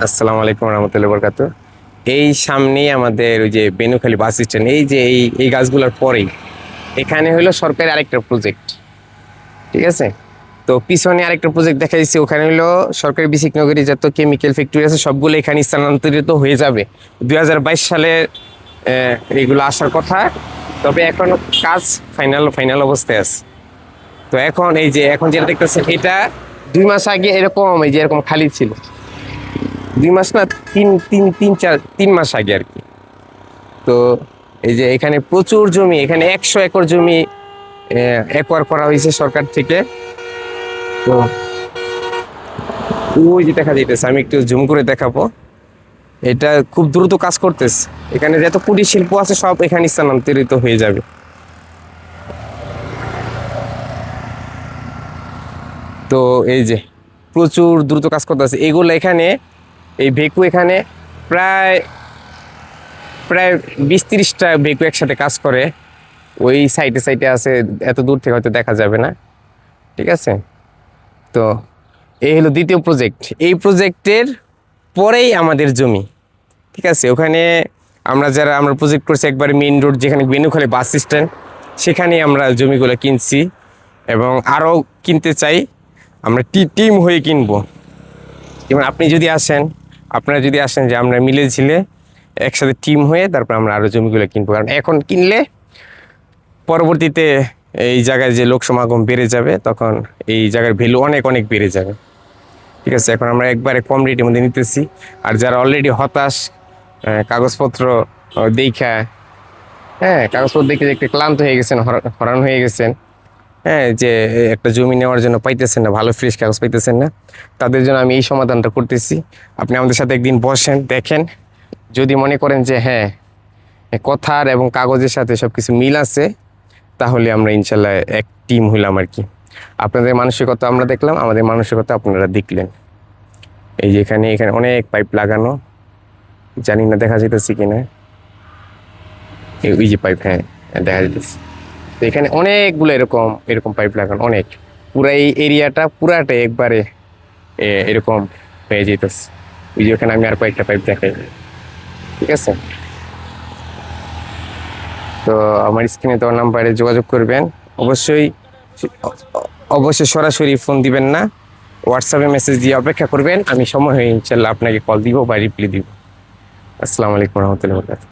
আসসালামু আলাইকুম রহমতুল্লাহ বরকাত। এই সামনেই আমাদের ওই যে বেনুখালী বাস স্ট্যান্ড, এই যে এই গাছগুলোর পরেই এখানে হলো সরকারি আরেকটা প্রজেক্ট। ঠিক আছে, তো পিছনে আরেকটা প্রজেক্ট দেখা যাচ্ছে, ওখানে হলো সরকারি বিসিক নগরী যত কেমিক্যাল ফ্যাক্টরি আছে সবগুলো এখানে স্থানান্তরিত হয়ে যাবে 2022 সালে। এগুলো আসার কথা, তবে এখন কাজ ফাইনাল ফাইনাল অবস্থায় আছে। তো এখন এই যে এখন যেটা দেখতেছেন, এটা 2 মাস আগে এরকম এই যে এরকম খালি ছিল। 2 মাস না, তিন তিন তিন চার 3 মাস আগে আর কি। তো এই যে এখানে প্রচুর জমি, এখানে 100 একর জমি একোয়ার করা হয়েছে সরকার থেকে। তো ওই যে দেখা যাইতেছে, আমি একটু জুম করে দেখাবো, এটা খুব দ্রুত কাজ করতেছে। এখানে যত কুটির শিল্প আছে সব এখানে স্থানান্তরিত হয়ে যাবে। তো এই যে প্রচুর দ্রুত কাজ করতেছে এগুলো এখানে। এই ভেকু এখানে প্রায় প্রায় 20-30টা ভেকু একসাথে কাজ করে। ওই সাইডে সাইডে আছে, এত দূর থেকে হয়তো দেখা যাবে না। ঠিক আছে, তো এই হলো দ্বিতীয় প্রজেক্ট। এই প্রজেক্টের পরেই আমাদের জমি। ঠিক আছে, ওখানে আমরা প্রজেক্ট করছি একবারে মেইন রোড, যেখানে বেনুখালী বাস স্ট্যান্ড, সেখানে আমরা জমিগুলো কিনছি এবং আরও কিনতে চাই। আমরা টিম হয়ে কিনবো। যেমন আপনারা যদি আসেন যে আমরা মিলে ঝিলে একসাথে টিম হয়ে তারপর আমরা আরও জমিগুলো কিনবো, কারণ এখন কিনলে পরবর্তীতে এই জায়গায় যে লোক সমাগম বেড়ে যাবে, তখন এই জায়গার ভ্যালু অনেক অনেক বেড়ে যাবে। ঠিক আছে, এখন আমরা একবারে কম রেটের মধ্যে নিতেছি। আর যারা অলরেডি হতাশ, কাগজপত্র দেখা, কাগজপত্র দেখে একটু ক্লান্ত হয়ে গেছেন, হরান হয়ে গেছেন, যে একটা জমি নেওয়ার জন্য পাইতেছেন না, ভালো ফ্রেশ কাগজ পাইতেছেন না, তাদের জন্য আমি এই সমাধানটা করতেছি। আপনি আমাদের সাথে একদিন বসেন, দেখেন, যদি মনে করেন যে হ্যাঁ কথার এবং কাগজের সাথে সব কিছু মিল আছে, তাহলে আমরা ইনশাল্লাহ এক টিম হইলাম আর কি। আপনাদের মানসিকতা আমরা দেখলাম, আমাদের মানসিকতা আপনারা দেখলেন। এই যে এখানে অনেক পাইপ লাগানো, জানি না দেখা যেতেছে কিনা, ওই যে পাইপ, দেখা যেতেছে। তো এখানে অনেকগুলো এরকম এরকম পাইপ লাগানো, অনেক, পুরো এই এরিয়াটা পুরাটাই একবারে এরকম হয়ে যেতেছে। ওই যে ওখানে আমি আর কয়েকটা পাইপ দেখাই। ঠিক আছে, তো আমার স্ক্রিনে দেওয়া নাম্বারে যোগাযোগ করবেন। অবশ্যই অবশ্যই সরাসরি ফোন দিবেন না, হোয়াটসঅ্যাপে মেসেজ দিয়ে অপেক্ষা করবেন। আমি সময় হয়ে ইনশাল্লাহ আপনাকে কল দিব বা রিপ্লাই দিব। আসসালামু আলাইকুম রহমতুল্লাহ।